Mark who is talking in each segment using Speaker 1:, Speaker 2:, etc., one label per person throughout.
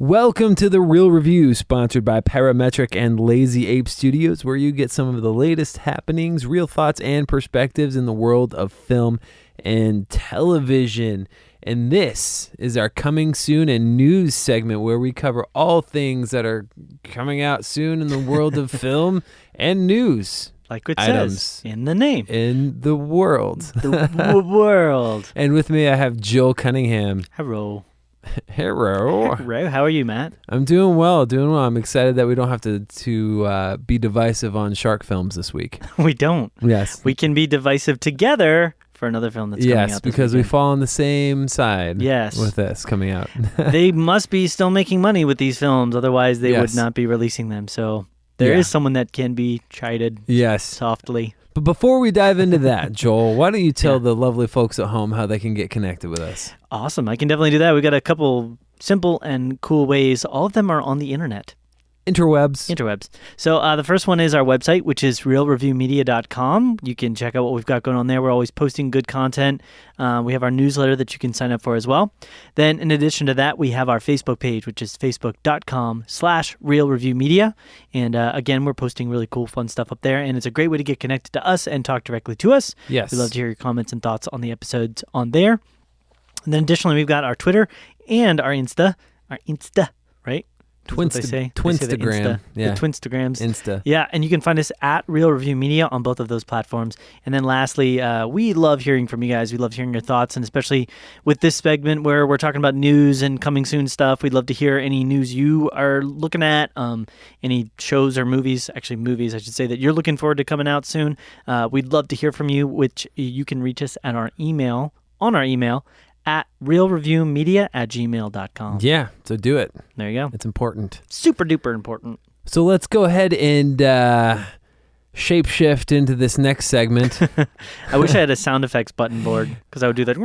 Speaker 1: Welcome to The Real Review, sponsored by Parametric and Lazy Ape Studios, where you get some of the latest happenings, real thoughts, and perspectives in the world of film and television. And this is our Coming Soon and News segment, where we cover all things that are coming out soon in the world of film and news.
Speaker 2: Like it
Speaker 1: items
Speaker 2: says in the name.
Speaker 1: In the world.
Speaker 2: The world.
Speaker 1: And with me, I have Joel Cunningham.
Speaker 2: Hello.
Speaker 1: Hello.
Speaker 2: Hello. How are you, Matt?
Speaker 1: I'm doing well. I'm excited that we don't have to be divisive on shark films this week.
Speaker 2: We don't.
Speaker 1: Yes.
Speaker 2: We can be divisive together for another film that's coming out.
Speaker 1: Yes, because we fall on the same side.
Speaker 2: Yes.
Speaker 1: With this coming out.
Speaker 2: They must be still making money with these films, otherwise they would not be releasing them. So there is someone that can be chided softly.
Speaker 1: But before we dive into that, Joel, why don't you tell the lovely folks at home how they can get connected with us?
Speaker 2: Awesome. I can definitely do that. We've got a couple simple and cool ways. All of them are on the internet. Interwebs. So the first one is our website, which is realreviewmedia.com. You can check out what we've got going on there. We're always posting good content. We have our newsletter that you can sign up for as well. Then in addition to that, we have our Facebook page, which is facebook.com/realreviewmedia. And again, we're posting really cool, fun stuff up there. And it's a great way to get connected to us and talk directly to us.
Speaker 1: Yes.
Speaker 2: We love to hear your comments and thoughts on the episodes on there. And then additionally, we've got our Twitter and our Insta, right?
Speaker 1: Twinstagram.
Speaker 2: The Twinstagrams.
Speaker 1: Insta.
Speaker 2: Yeah, and you can find us at Real Review Media on both of those platforms. And then lastly, we love hearing from you guys. We love hearing your thoughts, and especially with this segment where we're talking about news and coming soon stuff, we'd love to hear any news you are looking at, any shows or movies, I should say, that you're looking forward to coming out soon. We'd love to hear from you, which you can reach us at on our email, at realreviewmedia@gmail.com.
Speaker 1: Yeah, so do it.
Speaker 2: There you go.
Speaker 1: It's important.
Speaker 2: Super duper important.
Speaker 1: So let's go ahead and shapeshift into this next segment.
Speaker 2: I wish I had a sound effects button board, because I would do that.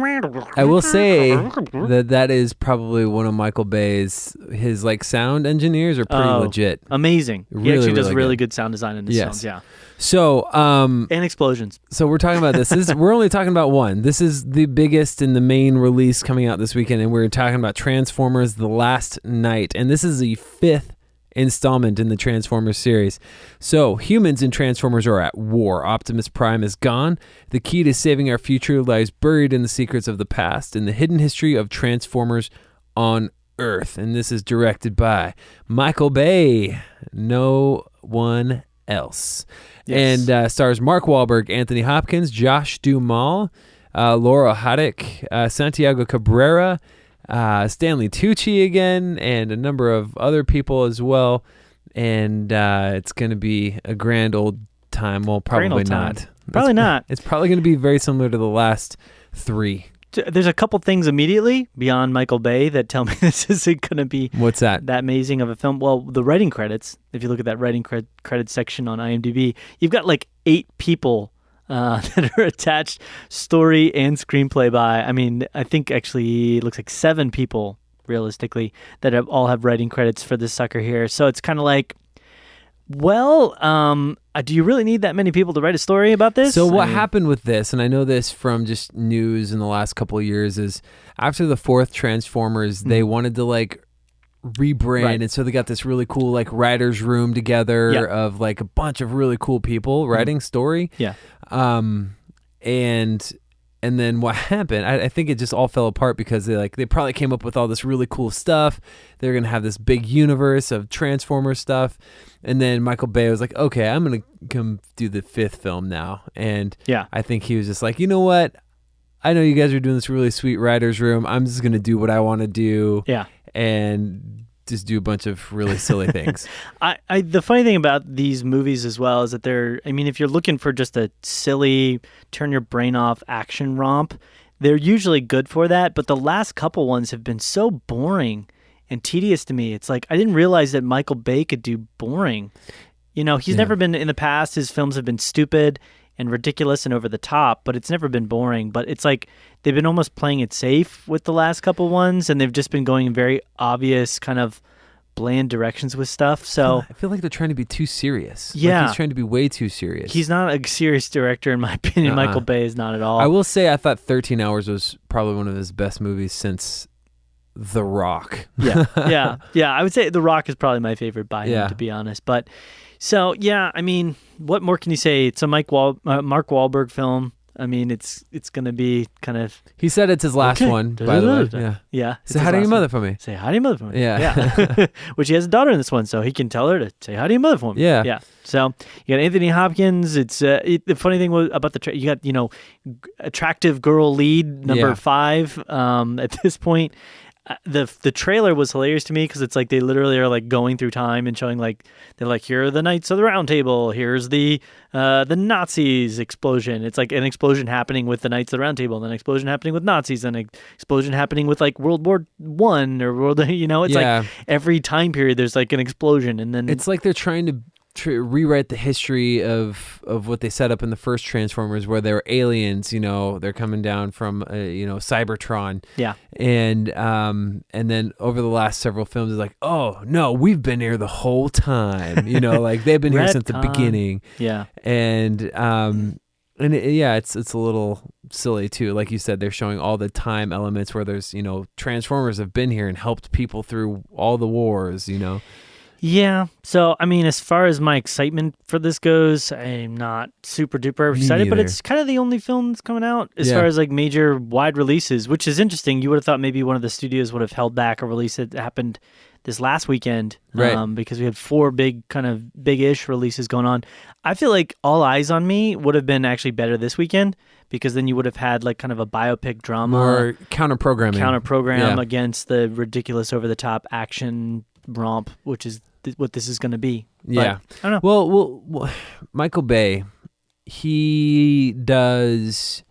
Speaker 1: I will say that is probably one of Michael Bay's, his sound engineers are pretty legit.
Speaker 2: Amazing. He actually does really good sound design in his films, yeah.
Speaker 1: So,
Speaker 2: and explosions.
Speaker 1: So we're talking about this. We're only talking about one. This is the biggest and the main release coming out this weekend, and we're talking about Transformers: The Last Night, and this is the 5th installment in the Transformers series. So humans and Transformers are at war. Optimus Prime is gone. The key to saving our future lies buried in the secrets of the past, in the hidden history of Transformers on Earth. And this is directed by Michael Bay. No one else.
Speaker 2: Yes.
Speaker 1: And stars Mark Wahlberg, Anthony Hopkins, Josh Duhamel, Laura Haddock, Santiago Cabrera, Stanley Tucci again, and a number of other people as well. And it's going to be a grand old time. Well, probably not.
Speaker 2: Probably not.
Speaker 1: It's probably going to be very similar to the last 3.
Speaker 2: There's a couple things immediately beyond Michael Bay that tell me this isn't going to be
Speaker 1: what's that
Speaker 2: amazing of a film. Well, the writing credits, if you look at that writing credits section on IMDb, you've got 8 people that are attached, story and screenplay by. I mean, I think actually it looks like 7 people realistically that all have writing credits for this sucker here. So it's kind of do you really need that many people to write a story about this?
Speaker 1: So what happened with this, and I know this from just news in the last couple of years, is after the 4th Transformers, they wanted to rebrand, and so they got this really cool writers room together of a bunch of really cool people writing story.
Speaker 2: Yeah.
Speaker 1: And then what happened, I think it just all fell apart because they probably came up with all this really cool stuff. They're going to have this big universe of Transformers stuff. And then Michael Bay was like, okay, I'm going to come do the 5th film now. And I think he was just like, you know what? I know you guys are doing this really sweet writer's room. I'm just going to do what I want to do.
Speaker 2: Yeah.
Speaker 1: And just do a bunch of really silly things.
Speaker 2: The funny thing about these movies as well is that if you're looking for just a silly, turn your brain off action romp, they're usually good for that. But the last couple ones have been so boring and tedious to me. It's I didn't realize that Michael Bay could do boring. He's never been, in the past, his films have been stupid and ridiculous and over the top, but it's never been boring. But it's they've been almost playing it safe with the last couple ones, and they've just been going in very obvious kind of bland directions with stuff. So
Speaker 1: I feel like they're trying to be too serious.
Speaker 2: Yeah.
Speaker 1: He's trying to be way too serious.
Speaker 2: He's not a serious director, in my opinion. Michael Bay is not at all.
Speaker 1: I will say I thought 13 Hours was probably one of his best movies since The Rock.
Speaker 2: Yeah. I would say The Rock is probably my favorite by him, to be honest. But so yeah, I mean, what more can you say? It's a Mark Wahlberg film. I mean, it's gonna be kind of.
Speaker 1: He said it's his last one. By the way,
Speaker 2: yeah.
Speaker 1: Say hi to your mother for me.
Speaker 2: Say hi to your mother for me.
Speaker 1: Yeah.
Speaker 2: Which he has a daughter in this one, so he can tell her to say hi to your mother for me.
Speaker 1: Yeah.
Speaker 2: So you got Anthony Hopkins. It's the funny thing about you got attractive girl lead number 5 at this point. The trailer was hilarious to me because it's like they literally are like going through time and showing like they're like, here are the Knights of the Round Table, here's the Nazis explosion. It's like an explosion happening with the Knights of the Round Table, and then an explosion happening with Nazis, and an explosion happening with like World War I or it's like every time period there's like an explosion, and then
Speaker 1: it's like they're trying to rewrite the history of what they set up in the first Transformers, where they were aliens. They're coming down from Cybertron.
Speaker 2: Yeah.
Speaker 1: And then over the last several films, it's like, oh no, we've been here the whole time. Like they've been here since the beginning.
Speaker 2: Yeah.
Speaker 1: And it's a little silly too. Like you said, they're showing all the time elements where there's Transformers have been here and helped people through all the wars.
Speaker 2: Yeah. So, I mean, as far as my excitement for this goes, I'm not super duper excited, but it's kind of the only film that's coming out as far as like major wide releases, which is interesting. You would have thought maybe one of the studios would have held back a release that happened this last weekend, because we had 4 big-ish releases going on. I feel like All Eyes on Me would have been actually better this weekend, because then you would have had like kind of a biopic drama.
Speaker 1: Or counter-program
Speaker 2: against the ridiculous over-the-top action romp, which is what this is going to be.
Speaker 1: Yeah.
Speaker 2: But, I don't know.
Speaker 1: Well, Michael Bay, he does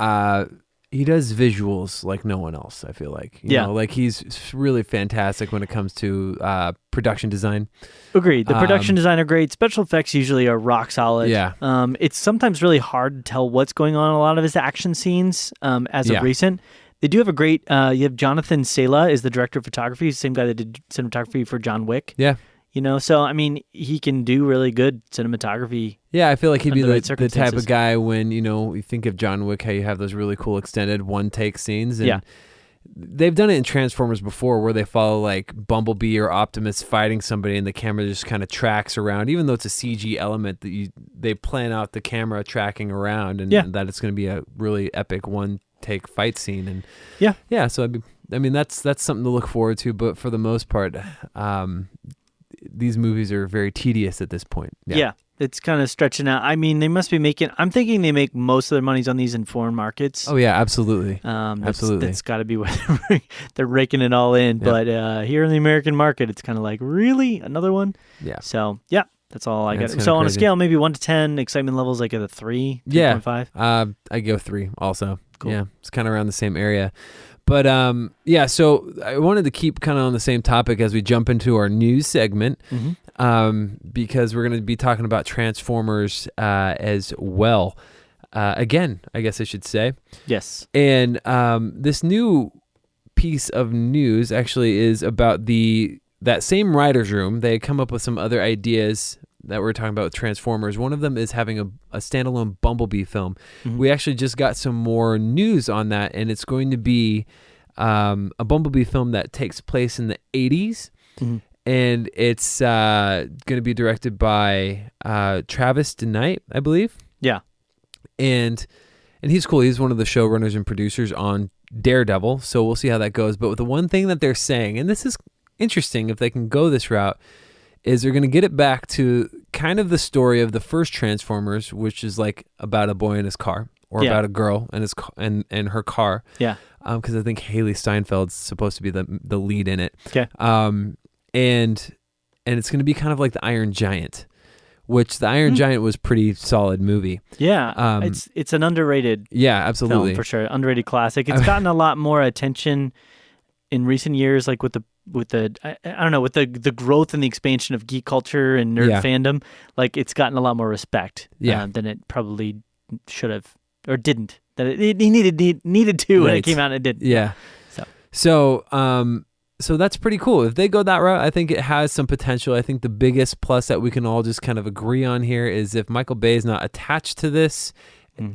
Speaker 1: visuals like no one else, I feel like. You know, like he's really fantastic when it comes to production design. Agreed.
Speaker 2: The production design are great. Special effects usually are rock solid.
Speaker 1: Yeah.
Speaker 2: It's sometimes really hard to tell what's going on in a lot of his action scenes as of recent. They do have a great, you have Jonathan Sela is the director of photography. He's the same guy that did cinematography for John Wick.
Speaker 1: Yeah.
Speaker 2: So, I mean, he can do really good cinematography.
Speaker 1: Yeah, I feel like he'd be the type of guy when, you think of John Wick, how you have those really cool extended one-take scenes. And they've done it in Transformers before where they follow like Bumblebee or Optimus fighting somebody and the camera just kind of tracks around, even though it's a CG element that they plan out the camera tracking around and that it's going to be a really epic one-take fight scene. And so I mean that's something to look forward to, but for the most part, these movies are very tedious at this point.
Speaker 2: Yeah, it's kind of stretching out. I mean, they must be I'm thinking they make most of their monies on these in foreign markets.
Speaker 1: Oh yeah, absolutely.
Speaker 2: Absolutely. That's got to be where they're raking it all in. Yep. But here in the American market, it's kind of like, really? Another one?
Speaker 1: Yeah.
Speaker 2: So, that's all I got. So on a scale, maybe 1 to 10, excitement levels like at a 3, 3.5?
Speaker 1: I go 3 also.
Speaker 2: Cool.
Speaker 1: Yeah, it's kind of around the same area. But so I wanted to keep kind of on the same topic as we jump into our news segment, because we're going to be talking about Transformers as well. Again, I guess I should say.
Speaker 2: Yes.
Speaker 1: And this new piece of news actually is about that same writer's room. They come up with some other ideas that we're talking about with Transformers. One of them is having a standalone Bumblebee film. Mm-hmm. We actually just got some more news on that, and it's going to be a Bumblebee film that takes place in the 80s, and it's going to be directed by Travis DeKnight, I believe.
Speaker 2: Yeah.
Speaker 1: And he's cool. He's one of the showrunners and producers on Daredevil, so we'll see how that goes. But the one thing that they're saying, and this is interesting if they can go this route, is they're going to get it back to kind of the story of the first Transformers, which is like about a boy in his car, or about a girl and his and her car.
Speaker 2: Yeah.
Speaker 1: Because I think Haley Steinfeld's supposed to be the lead in it.
Speaker 2: Okay.
Speaker 1: And it's going to be kind of like the Iron Giant, which the Iron Giant was pretty solid movie.
Speaker 2: Yeah. It's an underrated.
Speaker 1: Yeah, absolutely.
Speaker 2: Film for sure. Underrated classic. It's gotten a lot more attention in recent years, like with the I don't know, with the growth and the expansion of geek culture and nerd fandom. Like, it's gotten a lot more respect than it probably should have or didn't. That it needed to when it came out. And it did.
Speaker 1: Yeah. So that's pretty cool. If they go that route, I think it has some potential. I think the biggest plus that we can all just kind of agree on here is if Michael Bay is not attached to this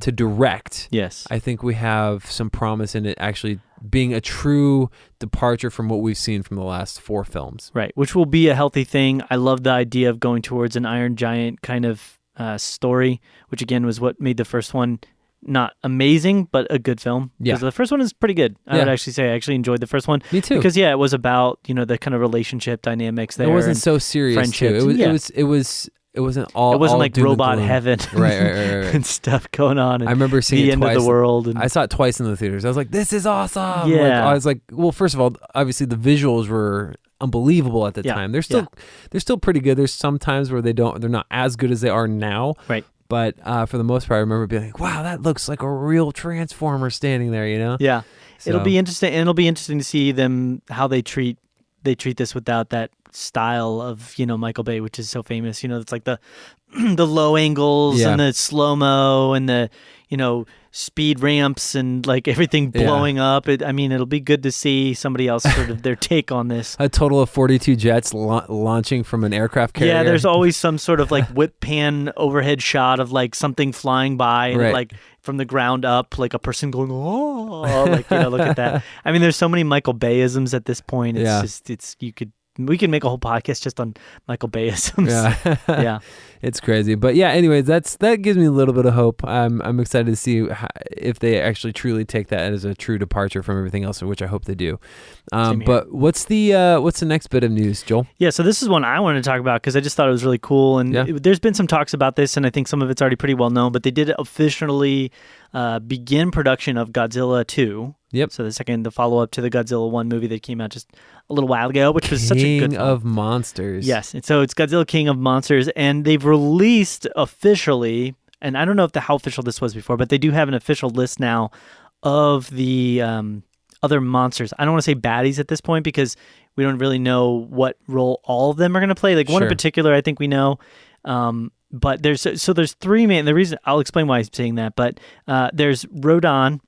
Speaker 1: to direct.
Speaker 2: Yes.
Speaker 1: I think we have some promise in it actually being a true departure from what we've seen from the last 4 films.
Speaker 2: Right, which will be a healthy thing. I love the idea of going towards an Iron Giant kind of story, which again was what made the first one not amazing, but a good film.
Speaker 1: Yeah.
Speaker 2: Because the first one is pretty good. I would actually say I actually enjoyed the first one.
Speaker 1: Me too.
Speaker 2: Because it was about, the kind of relationship dynamics there.
Speaker 1: It wasn't so serious too. It wasn't all.
Speaker 2: It wasn't
Speaker 1: all
Speaker 2: like
Speaker 1: doom and
Speaker 2: robot
Speaker 1: gloom.
Speaker 2: heaven,
Speaker 1: right,
Speaker 2: and stuff going on. And
Speaker 1: I remember seeing
Speaker 2: the
Speaker 1: it
Speaker 2: end
Speaker 1: twice.
Speaker 2: of the world. And
Speaker 1: I saw it twice in the theaters. I was like, "This is awesome!"
Speaker 2: Yeah.
Speaker 1: I was like, "Well, first of all, obviously the visuals were unbelievable at the time. They're still pretty good. There's some times where they're not as good as they are now.
Speaker 2: Right.
Speaker 1: But for the most part, I remember being like, "Wow, that looks like a real Transformer standing there."
Speaker 2: Yeah.
Speaker 1: So,
Speaker 2: It'll be interesting, and it'll be interesting to see them how they treat this without that style of Michael Bay, which is so famous. It's like the low angles and the slow-mo and the speed ramps and like everything blowing up. It'll be good to see somebody else sort of their take on this.
Speaker 1: A total of 42 jets launching from an aircraft carrier.
Speaker 2: Yeah, there's always some sort of like whip pan overhead shot of like something flying by and like from the ground up, like a person going, oh, like, look at that. There's so many Michael Bayisms at this point. We can make a whole podcast just on Michael Bayisms. Yeah.
Speaker 1: It's crazy. But yeah, anyways, that gives me a little bit of hope. I'm excited to see if they actually truly take that as a true departure from everything else, which I hope they do. But what's the next bit of news, Joel?
Speaker 2: Yeah, so this is one I wanted to talk about because I just thought it was really cool. And there's been some talks about this, and I think some of it's already pretty well known, but they did officially begin production of Godzilla 2.
Speaker 1: Yep.
Speaker 2: So the follow-up to the Godzilla 1 movie that came out just a little while ago, which was such a good
Speaker 1: King of Monsters.
Speaker 2: Yes. And so it's Godzilla King of Monsters, and they've released officially, and I don't know how official this was before, but they do have an official list now of the other monsters. I don't want to say baddies at this point because we don't really know what role all of them are going to play. Like one in particular, I think we know. But there's 3 main. The reason I'll explain why I'm saying that, but there's Rodan,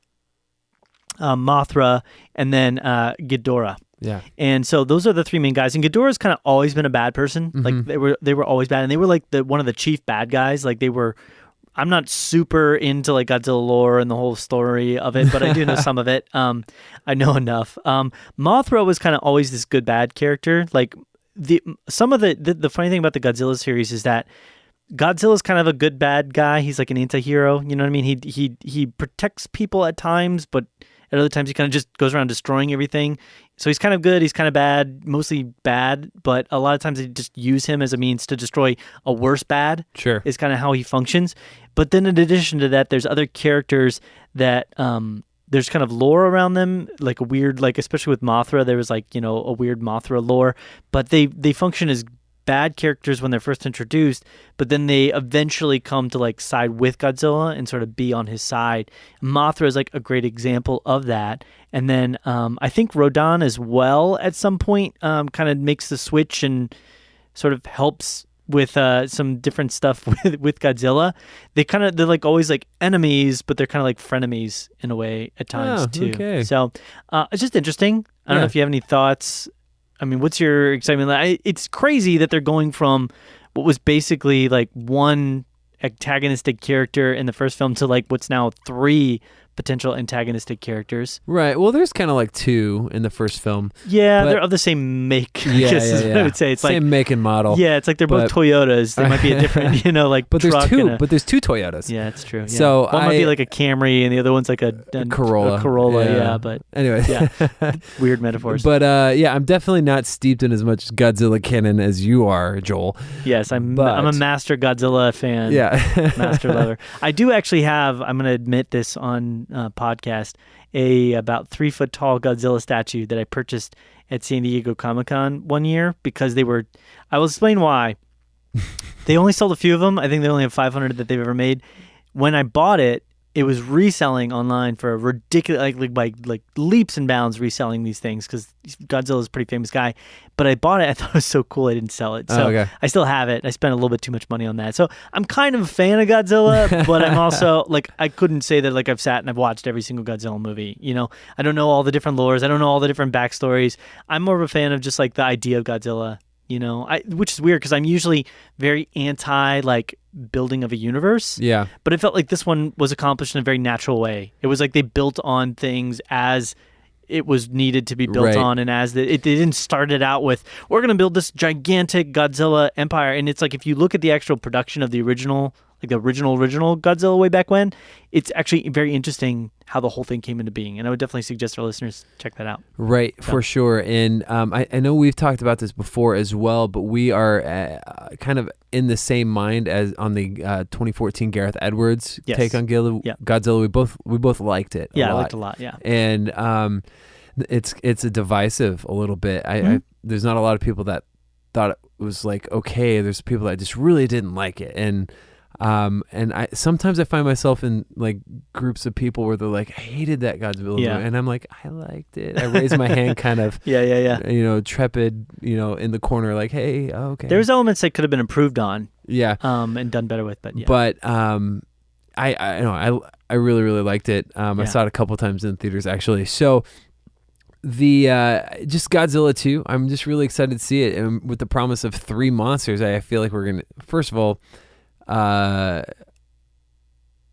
Speaker 2: Mothra, and then Ghidorah.
Speaker 1: Yeah.
Speaker 2: And so those are the 3 main guys. And Ghidorah's kind of always been a bad person.
Speaker 1: Mm-hmm.
Speaker 2: Like they were always bad, and they were like one of the chief bad guys. Like they were. I'm not super into like Godzilla lore and the whole story of it, but I do know some of it. I know enough. Mothra was kind of always this good bad character. Like the funny thing about the Godzilla series is that Godzilla's kind of a good bad guy. He's like an anti-hero. You know what I mean? He protects people at times, but at other times he kind of just goes around destroying everything. So he's kind of good, he's kind of bad, mostly bad, but a lot of times they just use him as a means to destroy a worse bad.
Speaker 1: Sure.
Speaker 2: Is kind of how he functions. But then in addition to that, there's other characters that there's kind of lore around them, like a weird, like especially with Mothra, there was like, a weird Mothra lore, but they function as bad characters when they're first introduced, but then they eventually come to like side with Godzilla and sort of be on his side. Mothra is like a great example of that. And then I think Rodan as well at some point kind of makes the switch and sort of helps with some different stuff with Godzilla. They're like always like enemies, but they're kind of like frenemies in a way at times too.
Speaker 1: Okay.
Speaker 2: So it's just interesting. I don't know if you have any thoughts. What's your excitement? It's crazy that they're going from what was basically like one antagonistic character in the first film to like what's now 3 potential antagonistic characters.
Speaker 1: Right. Well, there's kind of like 2 in the first film.
Speaker 2: Yeah, they're of the same make. I guess is what I would say. It's
Speaker 1: same
Speaker 2: like
Speaker 1: make and model.
Speaker 2: Yeah, it's like they're both Toyotas. They might be a different, like.
Speaker 1: But there's
Speaker 2: truck
Speaker 1: 2. But there's 2 Toyotas.
Speaker 2: Yeah, it's true. Yeah.
Speaker 1: So
Speaker 2: one might be like a Camry, and the other one's like a
Speaker 1: Corolla.
Speaker 2: A Corolla. Yeah. But
Speaker 1: anyway,
Speaker 2: weird metaphors.
Speaker 1: But I'm definitely not steeped in as much Godzilla canon as you are, Joel.
Speaker 2: Yes, I'm a master Godzilla fan.
Speaker 1: Yeah,
Speaker 2: master lover. I do actually have. I'm going to admit this on podcast. A about 3 foot tall Godzilla statue that I purchased at San Diego Comic-Con one year because they were. I will explain why. They only sold a few of them. I think they only have 500 that they've ever made. When I bought it, it was reselling online for a ridiculous, like leaps and bounds reselling these things because Godzilla's a pretty famous guy. But I bought it. I thought it was so cool. I didn't sell it. So I still have it. I spent a little bit too much money on that. So I'm kind of a fan of Godzilla, but I'm also like, I couldn't say that like I've sat and I've watched every single Godzilla movie. I don't know all the different lores. I don't know all the different backstories. I'm more of a fan of just like the idea of Godzilla. Which is weird because I'm usually very anti like building of a universe.
Speaker 1: Yeah.
Speaker 2: But it felt like this one was accomplished in a very natural way. It was like they built on things as it was needed to be built
Speaker 1: Right.
Speaker 2: on, and as it didn't start it out with, we're going to build this gigantic Godzilla empire. And it's like, if you look at the actual production of the original, like the original Godzilla way back when, it's actually very interesting how the whole thing came into being. And I would definitely suggest our listeners check that out.
Speaker 1: Right, for sure. And I know we've talked about this before as well, but we are kind of in the same mind as on the 2014 Gareth Edwards take on Godzilla. We both liked it.
Speaker 2: I liked it a lot. Yeah,
Speaker 1: and it's a divisive a little bit. There's not a lot of people that thought it was like okay. There's people that just really didn't like it, and I sometimes I find myself in like groups of people where they're like, I hated that Godzilla movie, and I'm like, I liked it. I raise my hand kind of trepid, in the corner, like, hey, okay.
Speaker 2: There's elements that could have been improved on,
Speaker 1: and
Speaker 2: done better with, but
Speaker 1: I really, really liked it. I saw it a couple times in theaters actually. So the just Godzilla 2, I'm just really excited to see it, and with the promise of 3 monsters, I feel like we're gonna, first of all,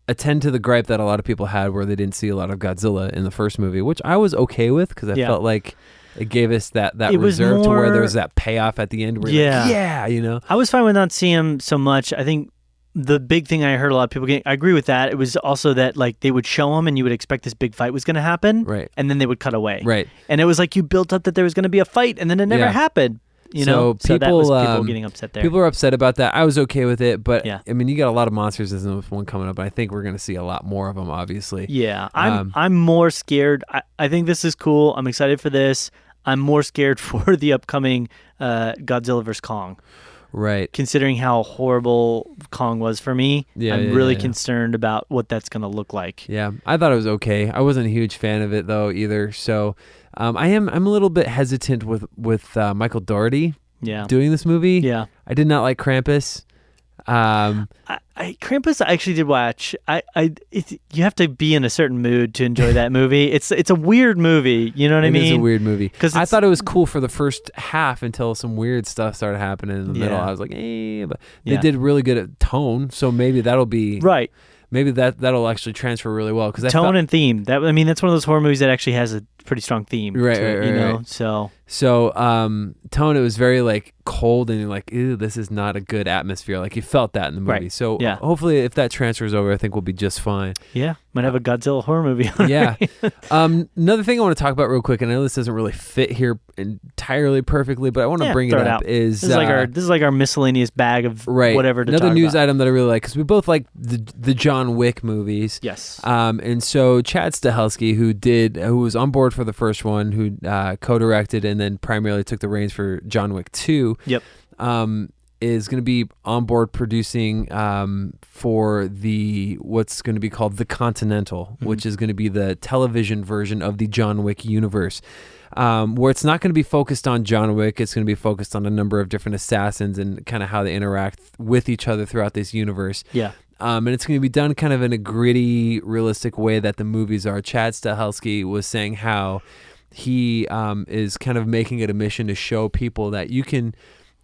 Speaker 1: attend to the gripe that a lot of people had where they didn't see a lot of Godzilla in the first movie, which I was okay with because I felt like it gave us that reserve to where there was that payoff at the end where
Speaker 2: I was fine with not seeing him so much. I think the big thing I heard a lot of people getting, I agree with that. It was also that like they would show him and you would expect this big fight was going to happen,
Speaker 1: right?
Speaker 2: And then they would cut away,
Speaker 1: right?
Speaker 2: And it was like you built up that there was going to be a fight and then it never happened. So that was people getting upset there.
Speaker 1: People are upset about that. I was okay with it, but I mean, you got a lot of monsters in this one coming up. I think we're going to see a lot more of them, obviously.
Speaker 2: Yeah, I'm more scared. I think this is cool. I'm excited for this. I'm more scared for the upcoming Godzilla vs. Kong.
Speaker 1: Right.
Speaker 2: Considering how horrible Kong was for me, I'm really concerned about what that's going to look like.
Speaker 1: Yeah, I thought it was okay. I wasn't a huge fan of it though either. So I'm a little bit hesitant with Michael Dougherty doing this movie.
Speaker 2: Yeah.
Speaker 1: I did not like Krampus.
Speaker 2: Krampus I actually did watch. You have to be in a certain mood to enjoy that movie. It's a weird movie. You know what I mean?
Speaker 1: It is a weird movie. Because I thought it was cool for the first half until some weird stuff started happening in the middle. I was like, but they did really good at tone. So maybe that'll be
Speaker 2: right.
Speaker 1: Maybe that'll actually transfer really well because
Speaker 2: tone and theme. That's one of those horror movies that actually has a pretty strong theme.
Speaker 1: Right. So tone, it was very like cold and you're like, ew, this is not a good atmosphere. Like you felt that in the movie.
Speaker 2: Right.
Speaker 1: So hopefully if that transfers over, I think we'll be just fine.
Speaker 2: Yeah. Might have a Godzilla horror movie on
Speaker 1: another thing I want to talk about real quick, and I know this doesn't really fit here entirely perfectly, but I want to bring it up. This
Speaker 2: is like our miscellaneous bag of whatever to
Speaker 1: another
Speaker 2: talk
Speaker 1: news
Speaker 2: about.
Speaker 1: item that I really like because we both like the John Wick movies.
Speaker 2: Yes.
Speaker 1: And so Chad Stahelski, who was on board for the first one, who co-directed and then primarily took the reins for John Wick 2.
Speaker 2: Yep.
Speaker 1: Is going to be on board producing for what's going to be called the Continental, which is going to be the television version of the John Wick universe, where it's not going to be focused on John Wick. It's going to be focused on a number of different assassins and kind of how they interact with each other throughout this universe.
Speaker 2: Yeah.
Speaker 1: And it's going to be done kind of in a gritty, realistic way that the movies are. Chad Stahelski was saying how he is kind of making it a mission to show people that you can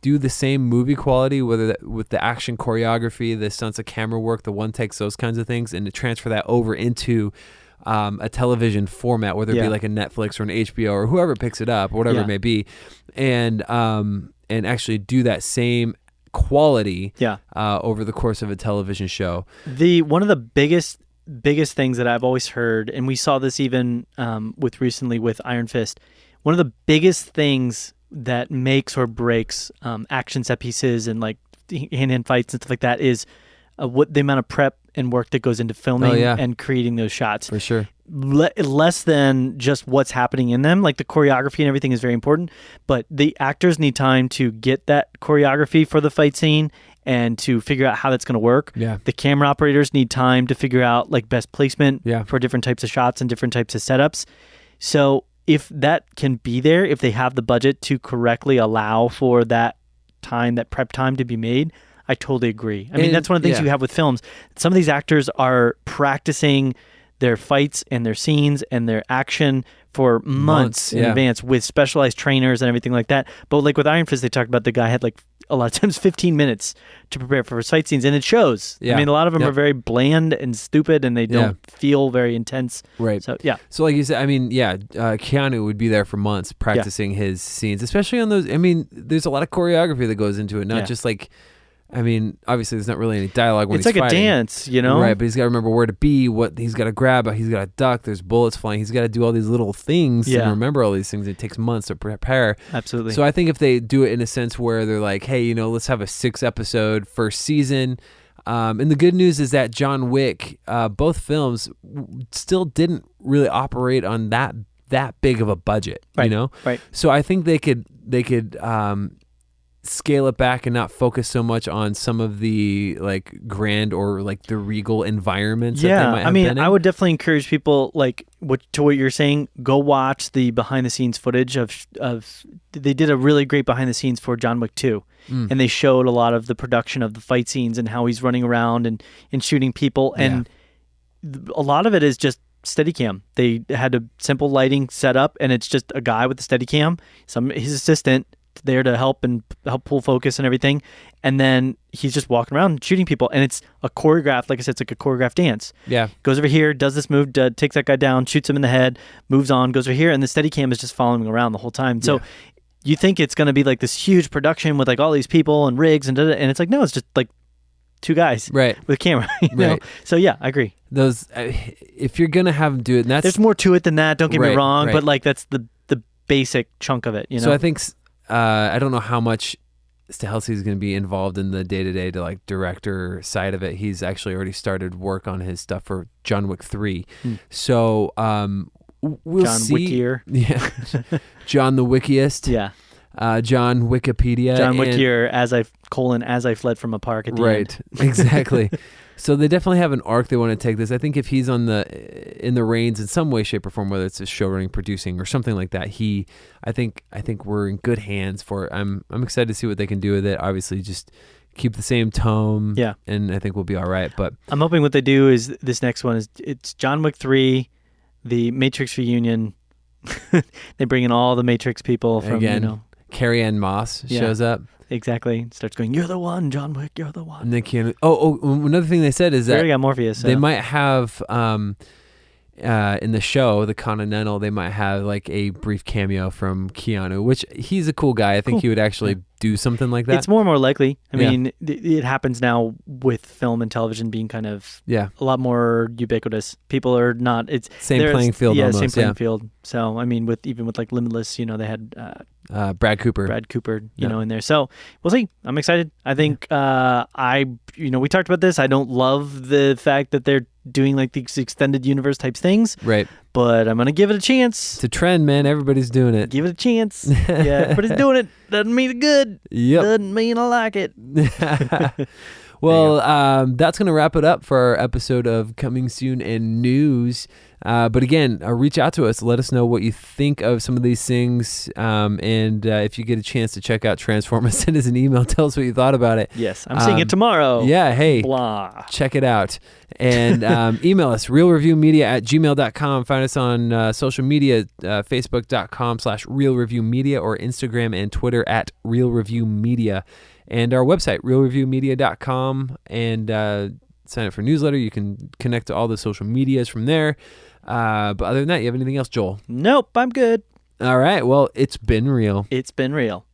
Speaker 1: do the same movie quality, whether that with the action choreography, the stunts of camera work, the one takes, those kinds of things, and to transfer that over into a television format, whether it be like a Netflix or an HBO or whoever picks it up, or whatever it may be, and actually do that same quality over the course of a television show.
Speaker 2: One of the biggest things that I've always heard, and we saw this even recently with Iron Fist, one of the biggest things that makes or breaks action set pieces and like hand-to-hand fights and stuff like that is what the amount of prep and work that goes into filming and creating those shots.
Speaker 1: For sure.
Speaker 2: Less than just what's happening in them. Like the choreography and everything is very important, but the actors need time to get that choreography for the fight scene and to figure out how that's going to work.
Speaker 1: Yeah.
Speaker 2: The camera operators need time to figure out like best placement for different types of shots and different types of setups. So if that can be there, if they have the budget to correctly allow for that time, that prep time to be made, I totally agree. I mean, that's one of the things you have with films. Some of these actors are practicing their fights and their scenes and their action for months in advance with specialized trainers and everything like that. But like with Iron Fist, they talked about the guy had like a lot of times 15 minutes to prepare for fight scenes, and it shows.
Speaker 1: Yeah.
Speaker 2: I mean, a lot of them are very bland and stupid, and they don't feel very intense.
Speaker 1: Right.
Speaker 2: So, yeah.
Speaker 1: So like you said, I mean, Keanu would be there for months practicing his scenes, especially on those. I mean, there's a lot of choreography that goes into it, not just like, I mean, obviously there's not really any dialogue when
Speaker 2: it's
Speaker 1: he's
Speaker 2: like
Speaker 1: fighting.
Speaker 2: a dance, you know?
Speaker 1: Right, but he's got to remember where to be, what he's got to grab, he's got to duck, there's bullets flying, he's got to do all these little things and remember all these things. It takes months to prepare.
Speaker 2: Absolutely.
Speaker 1: So I think if they do it in a sense where they're like, hey, you know, let's have a 6-episode first season. And the good news is that John Wick, both films still didn't really operate on that big of a budget, you know?
Speaker 2: Right.
Speaker 1: So I think they could scale it back and not focus so much on some of the like grand or like the regal environments that they might have been in.
Speaker 2: I would definitely encourage people like what you're saying, go watch the behind the scenes footage of they did a really great behind the scenes for John Wick 2. And they showed a lot of the production of the fight scenes and how he's running around and shooting people, and a lot of it is just Steadicam. They had a simple lighting set up, and it's just a guy with the Steadicam, his assistant there to help pull focus and everything, and then he's just walking around shooting people, and it's a choreographed, like I said, it's like a choreographed dance. Goes over here, does this move, takes that guy down, shoots him in the head, moves on, goes over here, and the Steadicam is just following him around the whole time. So you think it's going to be like this huge production with like all these people and rigs and it's like, no, it's just like two guys with a camera, you know? So yeah, I agree.
Speaker 1: Those if you're gonna have them do it, and there's
Speaker 2: more to it than that, don't get me wrong, but like that's the basic chunk of it, you know?
Speaker 1: So I think I don't know how much Stahelski is going to be involved in the day-to-day to like director side of it. He's actually already started work on his stuff for John Wick 3. So we'll
Speaker 2: John
Speaker 1: see.
Speaker 2: Wickier.
Speaker 1: Yeah. John the Wickiest.
Speaker 2: Yeah.
Speaker 1: John Wikipedia.
Speaker 2: John Wickier as I fled from a park at the end.
Speaker 1: Exactly. So they definitely have an arc they want to take this. I think if he's in the reins in some way, shape, or form, whether it's a show running, producing, or something like that, I think we're in good hands for it. I'm excited to see what they can do with it. Obviously, just keep the same tone. Yeah. And I think we'll be all right. But
Speaker 2: I'm hoping what they do is this next one it's John Wick 3, the Matrix reunion. They bring in all the Matrix people from
Speaker 1: Carrie-Anne Moss shows up.
Speaker 2: Exactly. Starts going, "You're the one, John Wick, you're the one."
Speaker 1: And then Keanu. Another thing they said is that
Speaker 2: they got Morpheus.
Speaker 1: They might have in the show, the Continental, they might have like a brief cameo from Keanu, which he's a cool guy. I think he would actually do something like that.
Speaker 2: It's more and more likely. I mean, it happens now with film and television being kind of a lot more ubiquitous. People are not. It's
Speaker 1: same playing field.
Speaker 2: Yeah,
Speaker 1: almost,
Speaker 2: same playing field. So I mean, even with like Limitless, they had
Speaker 1: Brad Cooper, you
Speaker 2: know, in there. So we'll see. I'm excited. I think we talked about this. I don't love the fact that they're doing like these extended universe types things.
Speaker 1: Right.
Speaker 2: But I'm going to give it a chance.
Speaker 1: It's a trend, man. Everybody's doing it.
Speaker 2: Give it a chance. Yeah, everybody's doing it. Doesn't mean it's good.
Speaker 1: Yep.
Speaker 2: Doesn't mean I like it.
Speaker 1: Well, that's going to wrap it up for our episode of Coming Soon and News. But again, reach out to us. Let us know what you think of some of these things. And if you get a chance to check out Transformers, send us an email. Tell us what you thought about it.
Speaker 2: Yes, I'm seeing it tomorrow.
Speaker 1: Yeah, hey.
Speaker 2: Blah.
Speaker 1: Check it out. And email us, realreviewmedia@gmail.com. Find us on social media, facebook.com/realreviewmedia or Instagram and Twitter @realreviewmedia. And our website, realreviewmedia.com. And sign up for newsletter. You can connect to all the social medias from there. But other than that, you have anything else, Joel?
Speaker 2: Nope, I'm good.
Speaker 1: All right. Well, it's been real.
Speaker 2: It's been real.